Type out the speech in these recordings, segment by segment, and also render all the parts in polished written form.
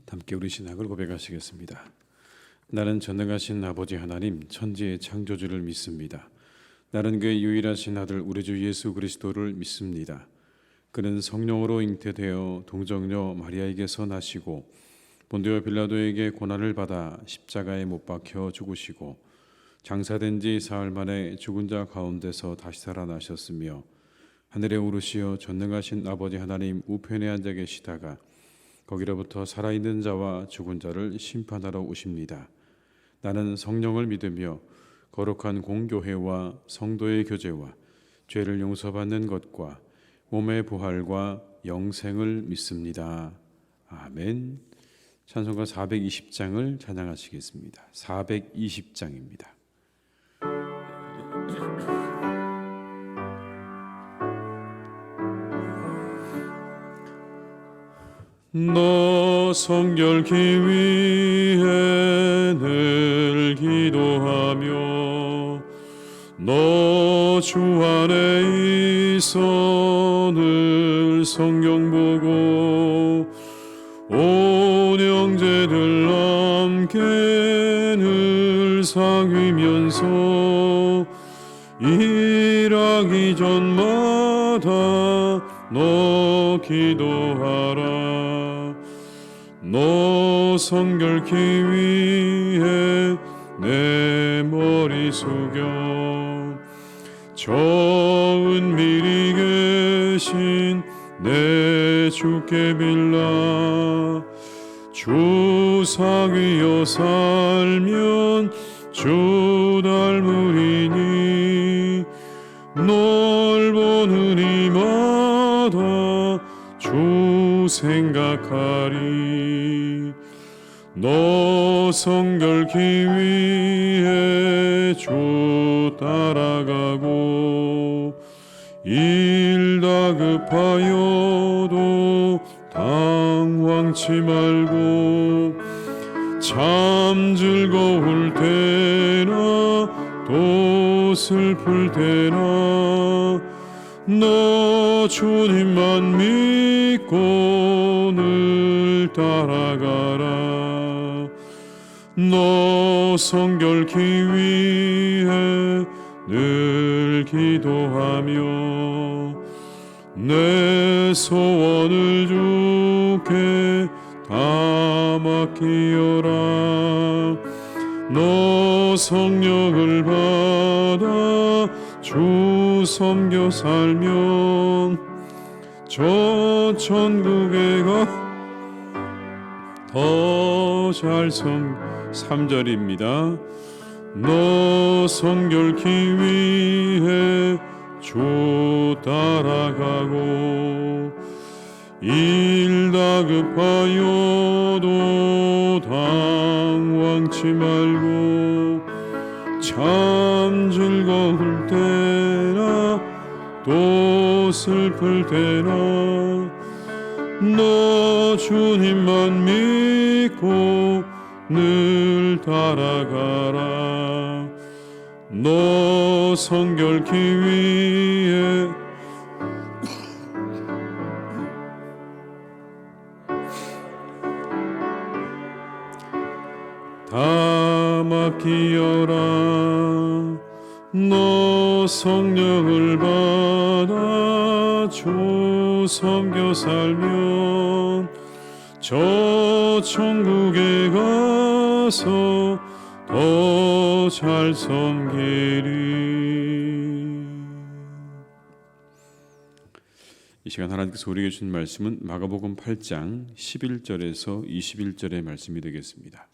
함께 우리 신학을 고백하시겠습니다. 나는 전능하신 아버지 하나님 천지의 창조주를 믿습니다. 나는 그의 유일하신 아들 우리 주 예수 그리스도를 믿습니다. 그는 성령으로 잉태되어 동정녀 마리아에게서 나시고 본디오 빌라도에게 고난을 받아 십자가에 못 박혀 죽으시고 장사된 지 사흘 만에 죽은 자 가운데서 다시 살아나셨으며 하늘에 오르시어 전능하신 아버지 하나님 우편에 앉아 계시다가 거기로부터 살아있는 자와 죽은 자를 심판하러 오십니다. 나는 성령을 믿으며 거룩한 공교회와 성도의 교제와 죄를 용서받는 것과 몸의 부활과 영생을 믿습니다. 아멘. 찬송가 420장을 찬양하시겠습니다. 420장입니다. 너 성결케 위해 늘 기도하며 너 주 안에 있어 늘 성경 보고 온 형제들 함께 늘 사귀면서 일하기 전마다 너 기도하라. 너 성결케 위해 내 머리 숙여 저 은밀히 계신 내 주께 빌라. 주 사귀어 살면 주 닮으리니 널 보는 이마다 주 생각하리. 너 성결케 위해 주 따라가고 일 다급하여도 당황치 말고 참 즐거울 때나 또 슬플 때나 너 주님만 믿고 늘 따라가라. 너 성결케 위해 늘 기도하며 내 소원을 주께 다 맡기어라. 너 성령을 받아 주 섬겨 살면 저 천국에 가 더 잘 3절입니다. 너 성결케 위해 주 따라가고 일 다급하여도 당황치 말고 참 즐거울 때나 또 슬플 때나 너 주님만 믿고 늘 따라가라. 너 성결케 위해 다 맡기어라. 너 성령을 받아 주 섬겨 살면 저 천국에 가서 더 잘 섬기리. 이 시간 하나님께서 우리에게 주신 말씀은 마가복음 8장 11절에서 21절의 말씀이 되겠습니다.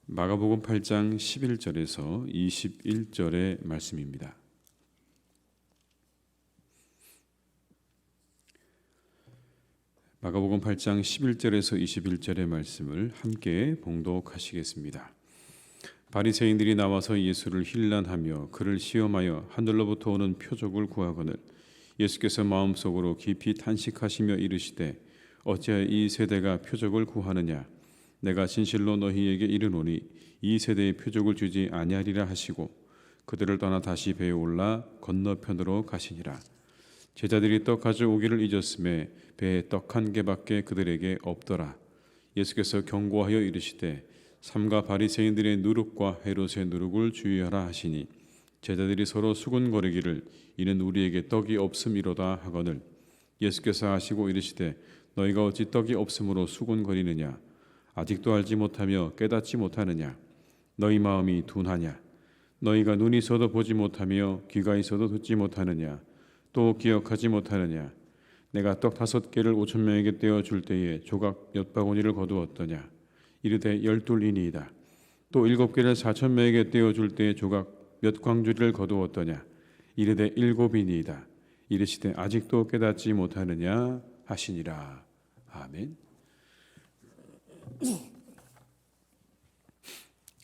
마가복음 8장 11절에서 21절의 말씀입니다. 마가복음 8장 11절에서 21절의 말씀을 함께 봉독하시겠습니다. 바리새인들이 나와서 예수를 힐난하며 그를 시험하여 하늘로부터 오는 표적을 구하거늘 예수께서 마음속으로 깊이 탄식하시며 이르시되 어찌하여 이 세대가 표적을 구하느냐. 내가 진실로 너희에게 이르노니 이 세대의 표적을 주지 아니하리라 하시고 그들을 떠나 다시 배에 올라 건너편으로 가시니라. 제자들이 떡 가져오기를 잊었음에 배에 떡 한 개밖에 그들에게 없더라. 예수께서 경고하여 이르시되 삼가 바리새인들의 누룩과 헤롯의 누룩을 주의하라 하시니 제자들이 서로 수군거리기를 이는 우리에게 떡이 없음이로다 하거늘 예수께서 하시고 이르시되 너희가 어찌 떡이 없음으로 수군거리느냐 아직도 알지 못하며 깨닫지 못하느냐 너희 마음이 둔하냐 너희가 눈이 있어도 보지 못하며 귀가 있어도 듣지 못하느냐 또 기억하지 못하느냐 내가 떡 5개를 5천 명에게 떼어 줄 때에 조각 몇 바구니를 거두었더냐 이르되 12이니이다 또 7개를 4천 명에게 떼어 줄 때에 조각 몇 광주리를 거두었더냐 이르되 7이니이다 이르시되 아직도 깨닫지 못하느냐 하시니라. 아멘.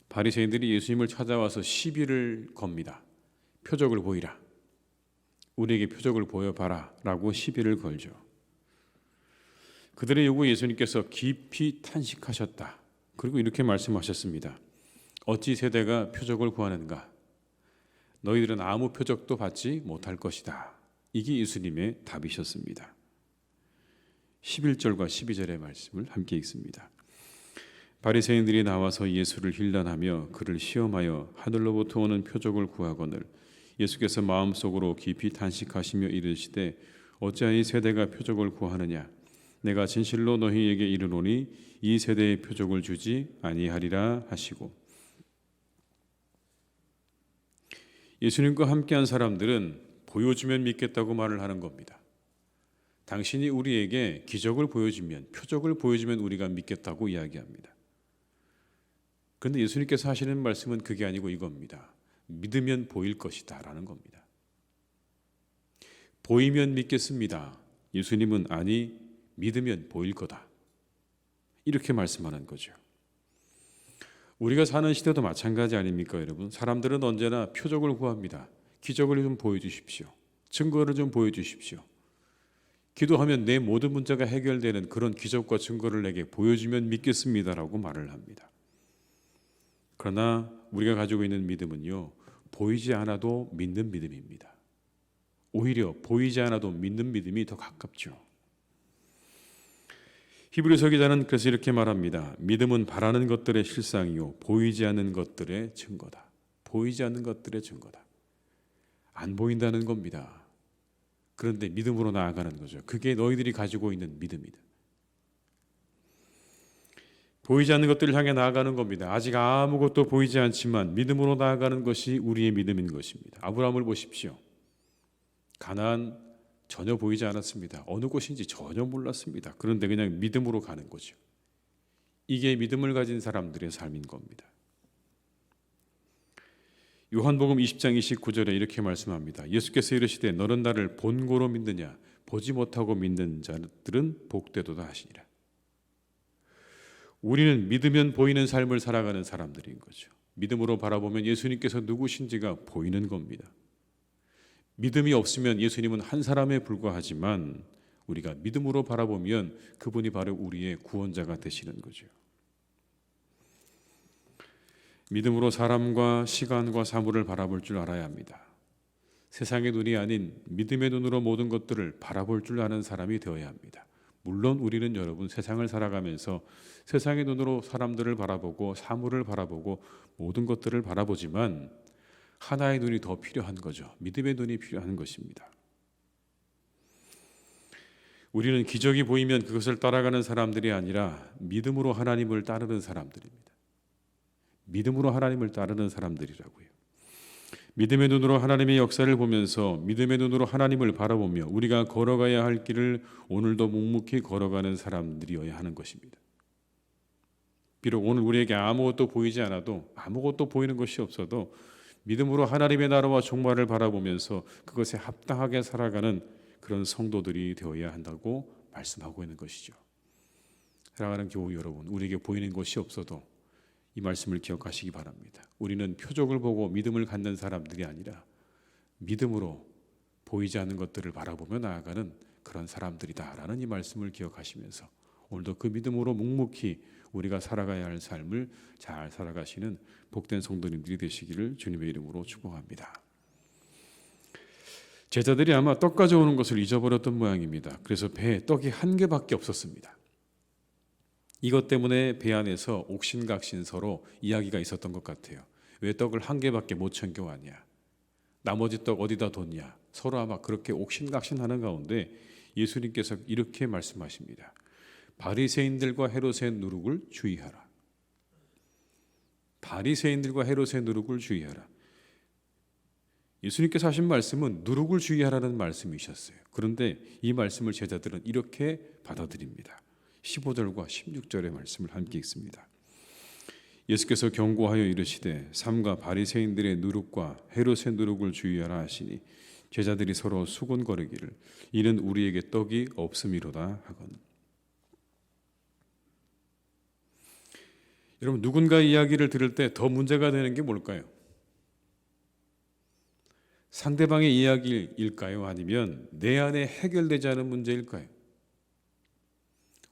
바리새인들이 예수님을 찾아와서 시비를 겁니다. 표적을 보이라. 우리에게 표적을 보여봐라 라고 시비를 걸죠. 그들의 요구에 예수님께서 깊이 탄식하셨다. 그리고 이렇게 말씀하셨습니다. 어찌 세대가 표적을 구하는가? 너희들은 아무 표적도 받지 못할 것이다. 이게 예수님의 답이셨습니다. 11절과 12절의 말씀을 함께 읽습니다. 바리새인들이 나와서 예수를 힐난하며 그를 시험하여 하늘로부터 오는 표적을 구하거늘 예수께서 마음속으로 깊이 탄식하시며 이르시되 어찌하여 이 세대가 표적을 구하느냐 내가 진실로 너희에게 이르노니 이 세대의 표적을 주지 아니하리라 하시고 예수님과 함께한 사람들은 보여주면 믿겠다고 말을 하는 겁니다. 당신이 우리에게 기적을 보여주면 표적을 보여주면 우리가 믿겠다고 이야기합니다. 그런데 예수님께서 하시는 말씀은 그게 아니고 이겁니다. 믿으면 보일 것이다 라는 겁니다. 보이면 믿겠습니다. 예수님은 아니 믿으면 보일 거다. 이렇게 말씀하는 거죠. 우리가 사는 시대도 마찬가지 아닙니까 여러분? 사람들은 언제나 표적을 구합니다. 기적을 좀 보여주십시오. 증거를 좀 보여주십시오. 기도하면 내 모든 문제가 해결되는 그런 기적과 증거를 내게 보여주면 믿겠습니다라고 말을 합니다. 그러나 우리가 가지고 있는 믿음은요. 보이지 않아도 믿는 믿음입니다. 오히려 보이지 않아도 믿는 믿음이 더 가깝죠. 히브리서 기자는 그래서 이렇게 말합니다. 믿음은 바라는 것들의 실상이요 보이지 않는 것들의 증거다. 보이지 않는 것들의 증거다. 안 보인다는 겁니다. 그런데 믿음으로 나아가는 거죠. 그게 너희들이 가지고 있는 믿음이다. 보이지 않는 것들을 향해 나아가는 겁니다. 아직 아무것도 보이지 않지만 믿음으로 나아가는 것이 우리의 믿음인 것입니다. 아브라함을 보십시오. 가나안 전혀 보이지 않았습니다. 어느 곳인지 전혀 몰랐습니다. 그런데 그냥 믿음으로 가는 거죠. 이게 믿음을 가진 사람들의 삶인 겁니다. 요한복음 20장 29절에 이렇게 말씀합니다. 예수께서 이르시되 너는 나를 본고로 믿느냐 보지 못하고 믿는 자들은 복되도다 하시니라. 우리는 믿으면 보이는 삶을 살아가는 사람들인 거죠. 믿음으로 바라보면 예수님께서 누구신지가 보이는 겁니다. 믿음이 없으면 예수님은 한 사람에 불과하지만 우리가 믿음으로 바라보면 그분이 바로 우리의 구원자가 되시는 거죠. 믿음으로 사람과 시간과 사물을 바라볼 줄 알아야 합니다. 세상의 눈이 아닌 믿음의 눈으로 모든 것들을 바라볼 줄 아는 사람이 되어야 합니다. 물론 우리는 여러분 세상을 살아가면서 세상의 눈으로 사람들을 바라보고 사물을 바라보고 모든 것들을 바라보지만 하나의 눈이 더 필요한 거죠. 믿음의 눈이 필요한 것입니다. 우리는 기적이 보이면 그것을 따라가는 사람들이 아니라 믿음으로 하나님을 따르는 사람들입니다. 믿음으로 하나님을 따르는 사람들이라고요. 믿음의 눈으로 하나님의 역사를 보면서 믿음의 눈으로 하나님을 바라보며 우리가 걸어가야 할 길을 오늘도 묵묵히 걸어가는 사람들이어야 하는 것입니다. 비록 오늘 우리에게 아무것도 보이지 않아도 아무것도 보이는 것이 없어도 믿음으로 하나님의 나라와 종말을 바라보면서 그것에 합당하게 살아가는 그런 성도들이 되어야 한다고 말씀하고 있는 것이죠. 사랑하는 교우 여러분, 우리에게 보이는 것이 없어도 이 말씀을 기억하시기 바랍니다. 우리는 표적을 보고 믿음을 갖는 사람들이 아니라 믿음으로 보이지 않는 것들을 바라보며 나아가는 그런 사람들이다라는 이 말씀을 기억하시면서 오늘도 그 믿음으로 묵묵히 우리가 살아가야 할 삶을 잘 살아가시는 복된 성도님들이 되시기를 주님의 이름으로 축복합니다. 제자들이 아마 떡 가져오는 것을 잊어버렸던 모양입니다. 그래서 배에 떡이 한 개밖에 없었습니다. 이것 때문에 배 안에서 옥신각신 서로 이야기가 있었던 것 같아요. 왜 떡을 한 개밖에 못 챙겨왔냐? 나머지 떡 어디다 뒀냐? 서로 아마 그렇게 옥신각신하는 가운데 예수님께서 이렇게 말씀하십니다. 바리새인들과 헤롯의 누룩을 주의하라. 바리새인들과 헤롯의 누룩을 주의하라. 예수님께서 하신 말씀은 누룩을 주의하라는 말씀이셨어요. 그런데 이 말씀을 제자들은 이렇게 받아들입니다. 15절과 16절의 말씀을 함께 읽습니다. 예수께서 경고하여 이르시되 삼가 바리새인들의 누룩과 헤롯의 누룩을 주의하라 하시니 제자들이 서로 수군거리기를 이는 우리에게 떡이 없음이로다 하거늘. 여러분, 누군가의 이야기를 들을 때 더 문제가 되는 게 뭘까요? 상대방의 이야기일까요? 아니면 내 안에 해결되지 않은 문제일까요?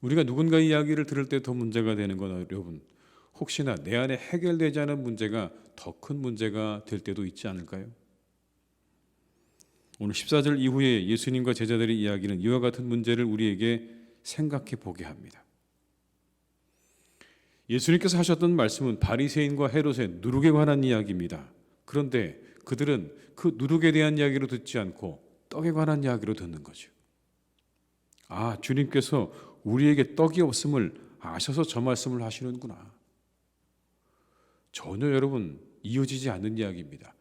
우리가 누군가의 이야기를 들을 때 더 문제가 되는 건 여러분, 혹시나 내 안에 해결되지 않은 문제가 더 큰 문제가 될 때도 있지 않을까요? 오늘 14절 이후에 예수님과 제자들의 이야기는 이와 같은 문제를 우리에게 생각해 보게 합니다. 예수님께서 하셨던 말씀은 바리새인과 헤롯의 누룩에 관한 이야기입니다. 그런데 그들은 그 누룩에 대한 이야기로 듣지 않고 떡에 관한 이야기로 듣는 거죠. 아, 주님께서 우리에게 떡이 없음을 아셔서 저 말씀을 하시는구나. 전혀 여러분 이어지지 않는 이야기입니다.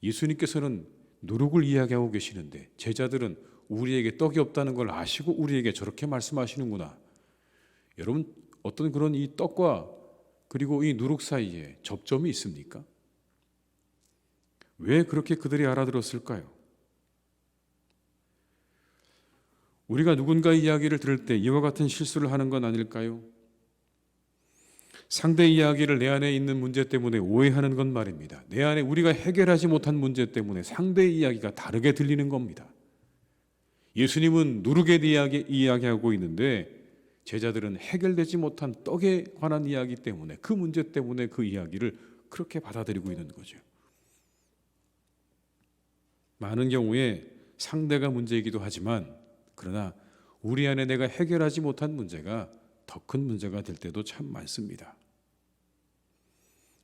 예수님께서는 누룩을 이야기하고 계시는데 제자들은 우리에게 떡이 없다는 걸 아시고 우리에게 저렇게 말씀하시는구나. 여러분, 어떤 그런 이 떡과 그리고 이 누룩 사이에 접점이 있습니까? 왜 그렇게 그들이 알아들었을까요? 우리가 누군가의 이야기를 들을 때 이와 같은 실수를 하는 건 아닐까요? 상대의 이야기를 내 안에 있는 문제 때문에 오해하는 건 말입니다. 내 안에 우리가 해결하지 못한 문제 때문에 상대의 이야기가 다르게 들리는 겁니다. 예수님은 누룩에 대해 이야기하고 있는데 제자들은 해결되지 못한 떡에 관한 이야기 때문에 그 문제 때문에 그 이야기를 그렇게 받아들이고 있는 거죠. 많은 경우에 상대가 문제이기도 하지만 그러나 우리 안에 내가 해결하지 못한 문제가 더 큰 문제가 될 때도 참 많습니다.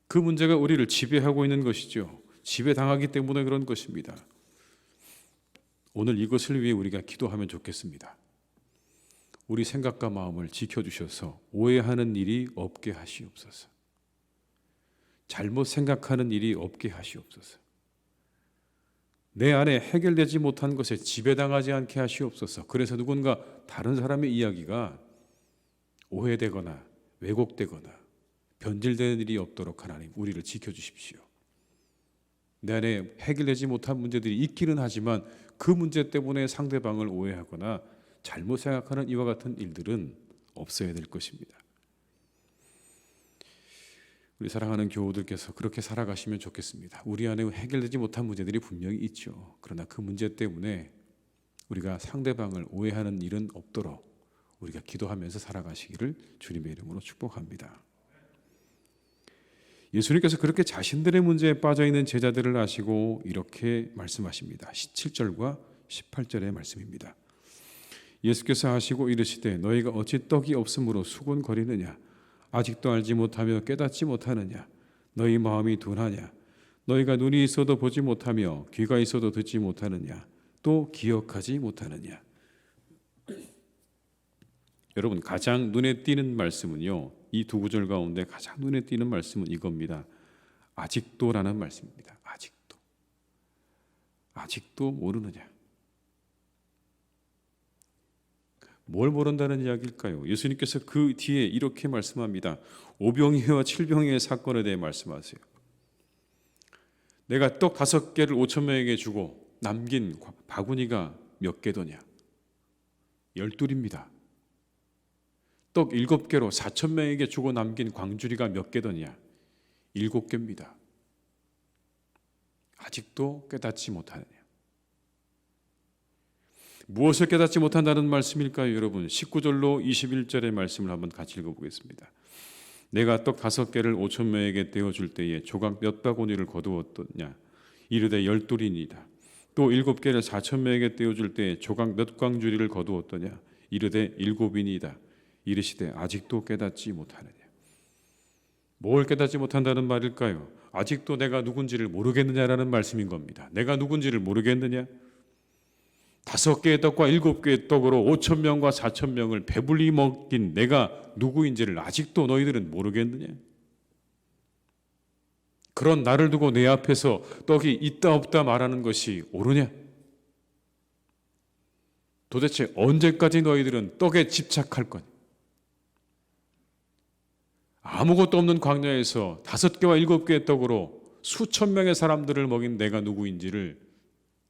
그 문제가 우리를 지배하고 있는 것이죠. 지배당하기 때문에 그런 것입니다. 오늘 이것을 위해 우리가 기도하면 좋겠습니다. 우리 생각과 마음을 지켜주셔서 오해하는 일이 없게 하시옵소서. 잘못 생각하는 일이 없게 하시옵소서. 내 안에 해결되지 못한 것에 지배당하지 않게 하시옵소서. 그래서 누군가 다른 사람의 이야기가 오해되거나 왜곡되거나 변질되는 일이 없도록 하나님 우리를 지켜주십시오. 내 안에 해결되지 못한 문제들이 있기는 하지만 그 문제 때문에 상대방을 오해하거나 잘못 생각하는 이와 같은 일들은 없어야 될 것입니다. 우리 사랑하는 교우들께서 그렇게 살아가시면 좋겠습니다. 우리 안에 해결되지 못한 문제들이 분명히 있죠. 그러나 그 문제 때문에 우리가 상대방을 오해하는 일은 없도록 우리가 기도하면서 살아가시기를 주님의 이름으로 축복합니다. 예수님께서 그렇게 자신들의 문제에 빠져있는 제자들을 아시고 이렇게 말씀하십니다. 17절과 18절의 말씀입니다. 예수께서 하시고 이르시되 너희가 어찌 떡이 없으므로 수군거리느냐 아직도 알지 못하며 깨닫지 못하느냐 너희 마음이 둔하냐 너희가 눈이 있어도 보지 못하며 귀가 있어도 듣지 못하느냐 또 기억하지 못하느냐. 여러분, 가장 눈에 띄는 말씀은요, 이 두 구절 가운데 가장 눈에 띄는 말씀은 이겁니다. 아직도라는 말씀입니다. 아직도 모르느냐. 뭘 모른다는 이야기일까요? 예수님께서 그 뒤에 이렇게 말씀합니다. 오병이어와 칠병이의 사건에 대해 말씀하세요. 내가 떡 5개를 5천 명에게 주고 남긴 바구니가 몇 개더냐? 12입니다. 떡 7개로 4천 명에게 주고 남긴 광주리가 몇 개더냐? 7개입니다. 아직도 깨닫지 못하느냐? 무엇을 깨닫지 못한다는 말씀일까요, 여러분? 19절로 21절의 말씀을 한번 같이 읽어보겠습니다. 내가 떡 5개를 5천 명에게 떼어줄 때에 조각 몇 바구니를 거두었더냐? 이르되 12이니이다. 또 7개를 4천 명에게 떼어줄 때 조각 몇 광주리를 거두었더냐? 이르되 7이니이다. 이르시되 아직도 깨닫지 못하느냐? 뭘 깨닫지 못한다는 말일까요? 아직도 내가 누군지를 모르겠느냐라는 말씀인 겁니다. 내가 누군지를 모르겠느냐? 5개의 떡과 7개의 떡으로 5천 명과 4천 명을 배불리 먹인 내가 누구인지를 아직도 너희들은 모르겠느냐? 그런 나를 두고 내 앞에서 떡이 있다 없다 말하는 것이 옳으냐? 도대체 언제까지 너희들은 떡에 집착할 거냐? 아무것도 없는 광야에서 5개와 7개의 떡으로 수천 명의 사람들을 먹인 내가 누구인지를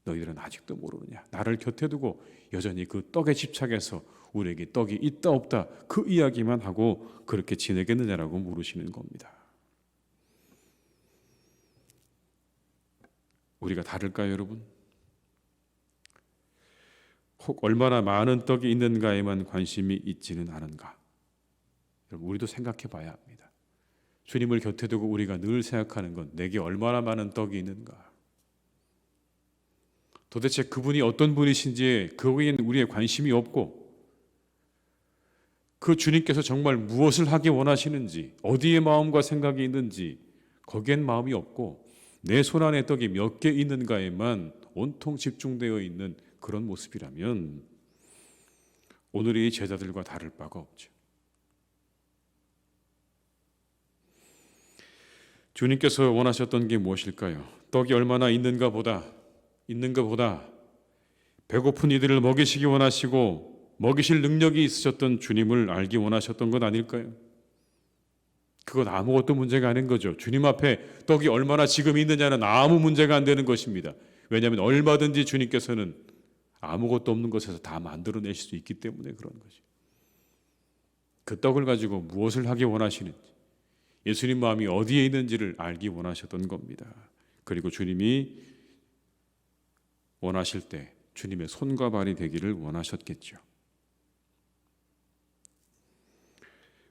너희들은 아직도 모르느냐? 나를 곁에 두고 여전히 그 떡에 집착해서 우리에게 떡이 있다 없다 그 이야기만 하고 그렇게 지내겠느냐라고 물으시는 겁니다. 우리가 다를까요, 여러분? 혹 얼마나 많은 떡이 있는가에만 관심이 있지는 않은가? 여러분, 우리도 생각해 봐야 합니다. 주님을 곁에 두고 우리가 늘 생각하는 건 내게 얼마나 많은 떡이 있는가? 도대체 그분이 어떤 분이신지에 거기에는 우리의 관심이 없고 그 주님께서 정말 무엇을 하기 원하시는지 어디에 마음과 생각이 있는지 거기엔 마음이 없고 내 손안에 떡이 몇 개 있는가에만 온통 집중되어 있는 그런 모습이라면 오늘의 제자들과 다를 바가 없죠. 주님께서 원하셨던 게 무엇일까요? 떡이 얼마나 있는가 보다 배고픈 이들을 먹이시기 원하시고 먹이실 능력이 있으셨던 주님을 알기 원하셨던 건 아닐까요? 그건 아무것도 문제가 아닌 거죠. 주님 앞에 떡이 얼마나 지금 있느냐는 아무 문제가 안 되는 것입니다. 왜냐하면 얼마든지 주님께서는 아무것도 없는 것에서 다 만들어내실 수 있기 때문에 그런 거죠. 그 떡을 가지고 무엇을 하기 원하시는지 예수님 마음이 어디에 있는지를 알기 원하셨던 겁니다. 그리고 주님이 원하실 때 주님의 손과 발이 되기를 원하셨겠죠.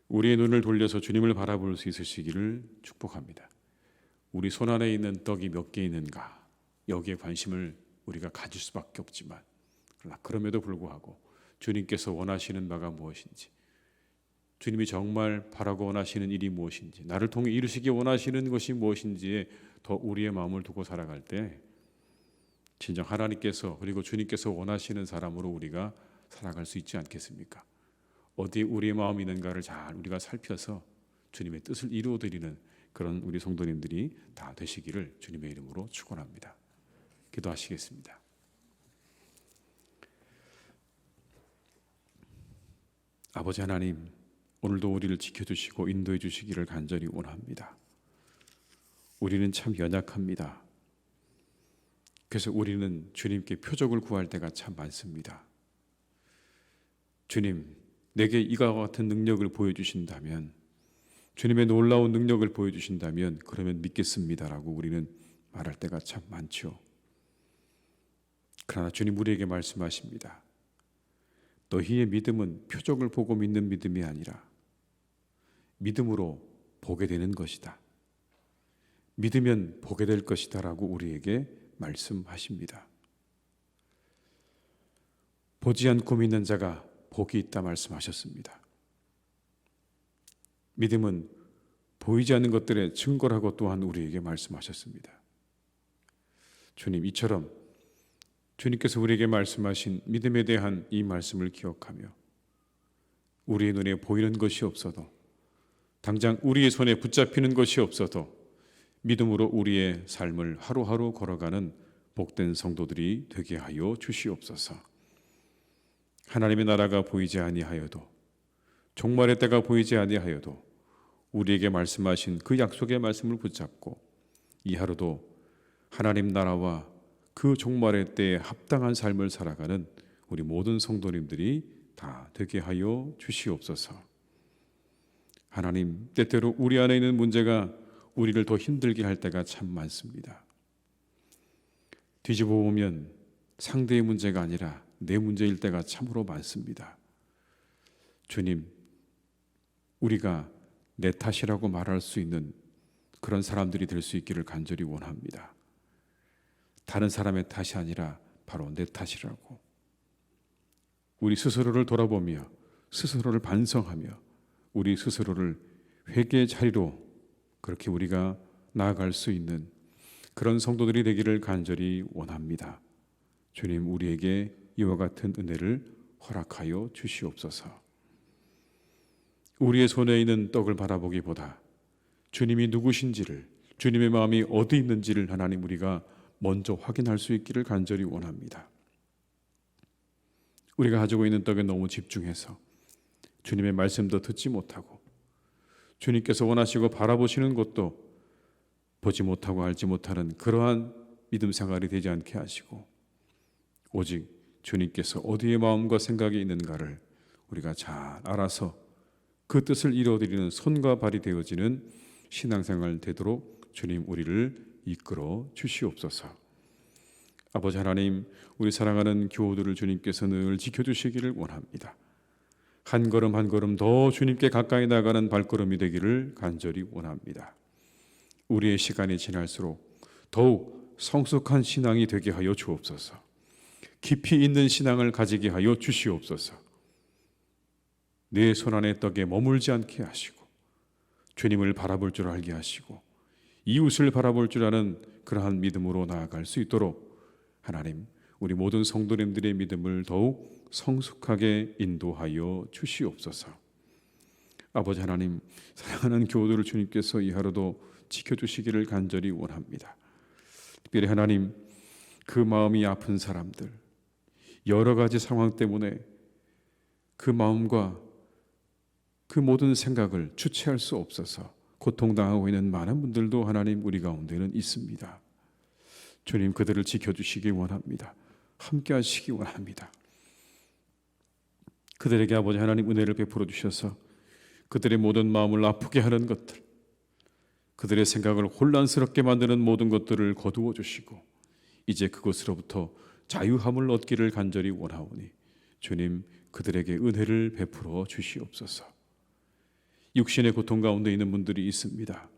우리의 눈을 돌려서 주님을 바라볼 수 있으시기를 축복합니다. 우리 손 안에 있는 떡이 몇 개 있는가? 여기에 관심을 우리가 가질 수밖에 없지만 그러나 그럼에도 불구하고 주님께서 원하시는 바가 무엇인지 주님이 정말 바라고 원하시는 일이 무엇인지 나를 통해 이루시기 원하시는 것이 무엇인지에 더 우리의 마음을 두고 살아갈 때 진정 하나님께서 그리고 주님께서 원하시는 사람으로 우리가 살아갈 수 있지 않겠습니까? 어디에 우리의 마음이 있는가를 잘 우리가 살펴서 주님의 뜻을 이루어드리는 그런 우리 성도님들이 다 되시기를 주님의 이름으로 축원합니다. 기도하시겠습니다. 아버지 하나님, 오늘도 우리를 지켜주시고 인도해 주시기를 간절히 원합니다. 우리는 참 연약합니다. 그래서 우리는 주님께 표적을 구할 때가 참 많습니다. 주님, 내게 이와 같은 능력을 보여주신다면 주님의 놀라운 능력을 보여주신다면 그러면 믿겠습니다라고 우리는 말할 때가 참 많죠. 그러나 주님 우리에게 말씀하십니다. 너희의 믿음은 표적을 보고 믿는 믿음이 아니라 믿음으로 보게 되는 것이다. 믿으면 보게 될 것이다 라고 우리에게 말씀하십니다. 보지 않고 믿는 자가 복이 있다 말씀하셨습니다. 믿음은 보이지 않는 것들의 증거라고 또한 우리에게 말씀하셨습니다. 주님, 이처럼 주님께서 우리에게 말씀하신 믿음에 대한 이 말씀을 기억하며 우리의 눈에 보이는 것이 없어도 당장 우리의 손에 붙잡히는 것이 없어도 믿음으로 우리의 삶을 하루하루 걸어가는 복된 성도들이 되게 하여 주시옵소서. 하나님의 나라가 보이지 아니하여도 종말의 때가 보이지 아니하여도 우리에게 말씀하신 그 약속의 말씀을 붙잡고 이 하루도 하나님 나라와 그 종말의 때에 합당한 삶을 살아가는 우리 모든 성도님들이 다 되게 하여 주시옵소서. 하나님, 때때로 우리 안에 있는 문제가 우리를 더 힘들게 할 때가 참 많습니다. 뒤집어 보면 상대의 문제가 아니라 내 문제일 때가 참으로 많습니다. 주님, 우리가 내 탓이라고 말할 수 있는 그런 사람들이 될 수 있기를 간절히 원합니다. 다른 사람의 탓이 아니라 바로 내 탓이라고. 우리 스스로를 돌아보며 스스로를 반성하며 우리 스스로를 회개의 자리로 그렇게 우리가 나아갈 수 있는 그런 성도들이 되기를 간절히 원합니다. 주님, 우리에게 이와 같은 은혜를 허락하여 주시옵소서. 우리의 손에 있는 떡을 바라보기보다 주님이 누구신지를, 주님의 마음이 어디 있는지를 하나님 우리가 먼저 확인할 수 있기를 간절히 원합니다. 우리가 가지고 있는 떡에 너무 집중해서 주님의 말씀도 듣지 못하고 주님께서 원하시고 바라보시는 것도 보지 못하고 알지 못하는 그러한 믿음 생활이 되지 않게 하시고 오직 주님께서 어디에 마음과 생각이 있는가를 우리가 잘 알아서 그 뜻을 이루어드리는 손과 발이 되어지는 신앙생활 되도록 주님 우리를 이끌어 주시옵소서. 아버지 하나님, 우리 사랑하는 교우들을 주님께서 늘 지켜주시기를 원합니다. 한 걸음 한 걸음 더 주님께 가까이 나가는 발걸음이 되기를 간절히 원합니다. 우리의 시간이 지날수록 더욱 성숙한 신앙이 되게 하여 주옵소서. 깊이 있는 신앙을 가지게 하여 주시옵소서. 내 손안의 떡에 머물지 않게 하시고 주님을 바라볼 줄 알게 하시고 이웃을 바라볼 줄 아는 그러한 믿음으로 나아갈 수 있도록 하나님, 우리 모든 성도님들의 믿음을 더욱 성숙하게 인도하여 주시옵소서. 아버지 하나님, 사랑하는 교우들을 주님께서 이 하루도 지켜주시기를 간절히 원합니다. 특별히 하나님, 그 마음이 아픈 사람들, 여러 가지 상황 때문에 그 마음과 그 모든 생각을 주체할 수 없어서 고통당하고 있는 많은 분들도 하나님 우리 가운데는 있습니다. 주님, 그들을 지켜주시기 원합니다. 함께 하시기 원합니다. 그들에게 아버지 하나님 은혜를 베풀어 주셔서 그들의 모든 마음을 아프게 하는 것들, 그들의 생각을 혼란스럽게 만드는 모든 것들을 거두어 주시고 이제 그것으로부터 자유함을 얻기를 간절히 원하오니 주님, 그들에게 은혜를 베풀어 주시옵소서. 육신의 고통 가운데 있는 분들이 있습니다.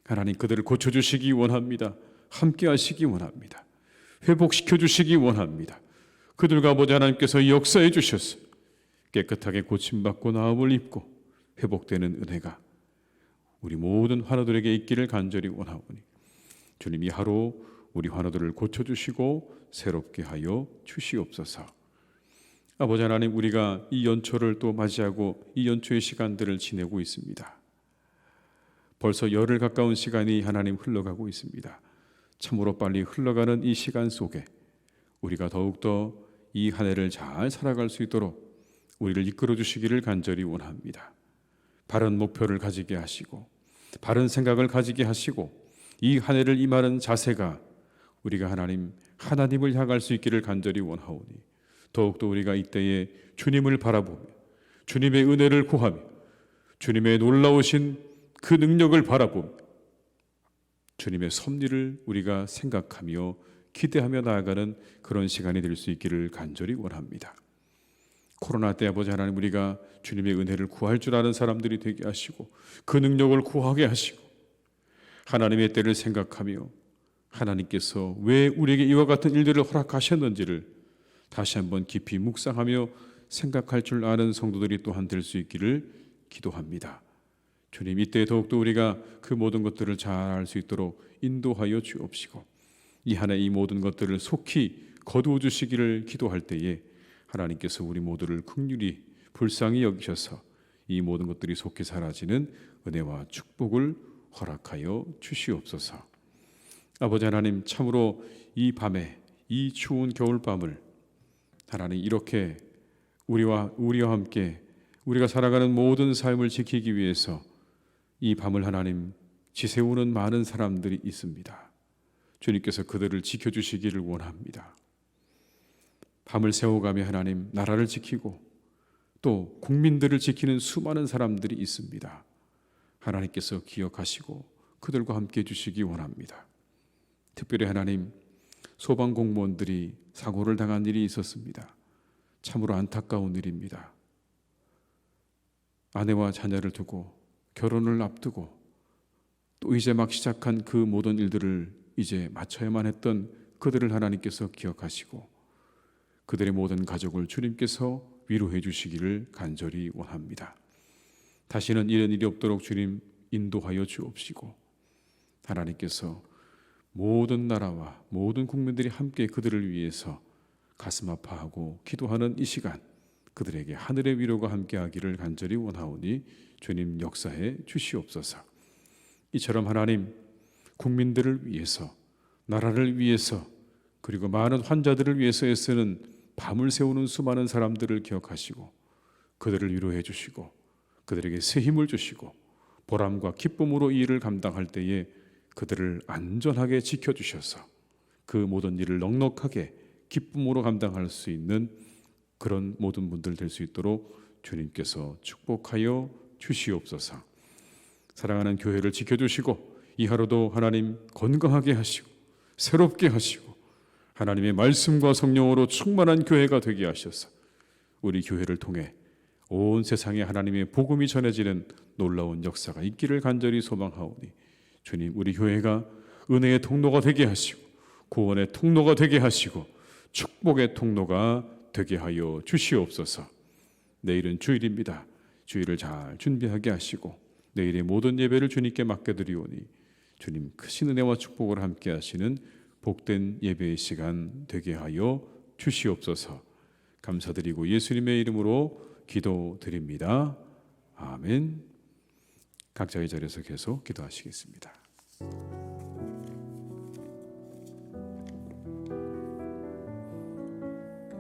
하나님, 그들을 고쳐주시기 원합니다. 함께 하시기 원합니다. 회복시켜 주시기 원합니다. 그들과 아버지 하나님께서 역사해 주셔서 깨끗하게 고침받고 나음을 입고 회복되는 은혜가 우리 모든 환우들에게 있기를 간절히 원하오니 주님이 하루 우리 환우들을 고쳐주시고 새롭게 하여 주시옵소서. 아버지 하나님, 우리가 이 연초를 또 맞이하고 이 연초의 시간들을 지내고 있습니다. 벌써 열흘 가까운 시간이 하나님 흘러가고 있습니다. 참으로 빨리 흘러가는 이 시간 속에 우리가 더욱더 이 한 해를 잘 살아갈 수 있도록 우리를 이끌어 주시기를 간절히 원합니다. 바른 목표를 가지게 하시고 바른 생각을 가지게 하시고 이 한 해를 임하는 자세가 우리가 하나님을 향할 수 있기를 간절히 원하오니 더욱더 우리가 이때에 주님을 바라보며 주님의 은혜를 구하며 주님의 놀라우신 그 능력을 바라보며 주님의 섭리를 우리가 생각하며 기대하며 나아가는 그런 시간이 될 수 있기를 간절히 원합니다. 코로나 때 아버지 하나님, 우리가 주님의 은혜를 구할 줄 아는 사람들이 되게 하시고 그 능력을 구하게 하시고 하나님의 때를 생각하며 하나님께서 왜 우리에게 이와 같은 일들을 허락하셨는지를 다시 한번 깊이 묵상하며 생각할 줄 아는 성도들이 또한 될 수 있기를 기도합니다. 주님, 이때 더욱더 우리가 그 모든 것들을 잘 알 수 있도록 인도하여 주옵시고 이 한 해 이 모든 것들을 속히 거두어 주시기를 기도할 때에 하나님께서 우리 모두를 긍휼히 불쌍히 여기셔서 이 모든 것들이 속히 사라지는 은혜와 축복을 허락하여 주시옵소서. 아버지 하나님, 참으로 이 밤에, 이 추운 겨울밤을 하나님 이렇게 우리와 함께 우리가 살아가는 모든 삶을 지키기 위해서 이 밤을 하나님 지새우는 많은 사람들이 있습니다. 주님께서 그들을 지켜주시기를 원합니다. 밤을 새워가며 하나님 나라를 지키고 또 국민들을 지키는 수많은 사람들이 있습니다. 하나님께서 기억하시고 그들과 함께 해주시기 원합니다. 특별히 하나님, 소방공무원들이 사고를 당한 일이 있었습니다. 참으로 안타까운 일입니다. 아내와 자녀를 두고 결혼을 앞두고 또 이제 막 시작한 그 모든 일들을 이제 마쳐야만 했던 그들을 하나님께서 기억하시고 그들의 모든 가족을 주님께서 위로해 주시기를 간절히 원합니다. 다시는 이런 일이 없도록 주님 인도하여 주옵시고 하나님께서 모든 나라와 모든 국민들이 함께 그들을 위해서 가슴 아파하고 기도하는 이 시간 그들에게 하늘의 위로가 함께하기를 간절히 원하오니 주님 역사해 주시옵소서. 이처럼 하나님 국민들을 위해서 나라를 위해서 그리고 많은 환자들을 위해서 애쓰는 밤을 새우는 수많은 사람들을 기억하시고 그들을 위로해 주시고 그들에게 새 힘을 주시고 보람과 기쁨으로 이 일을 감당할 때에 그들을 안전하게 지켜주셔서 그 모든 일을 넉넉하게 기쁨으로 감당할 수 있는 그런 모든 분들 될 수 있도록 주님께서 축복하여 주시옵소서. 사랑하는 교회를 지켜주시고 이 하루도 하나님 건강하게 하시고 새롭게 하시고 하나님의 말씀과 성령으로 충만한 교회가 되게 하셔서 우리 교회를 통해 온 세상에 하나님의 복음이 전해지는 놀라운 역사가 있기를 간절히 소망하오니 주님 우리 교회가 은혜의 통로가 되게 하시고 구원의 통로가 되게 하시고 축복의 통로가 되게 하여 주시옵소서. 내일은 주일입니다. 주일을 잘 준비하게 하시고 내일의 모든 예배를 주님께 맡겨드리오니 주님 크신 은혜와 축복을 함께 하시는 복된 예배의 시간 되게 하여 주시옵소서. 감사드리고 예수님의 이름으로 기도드립니다. 아멘. 각자의 자리에서 계속 기도하시겠습니다.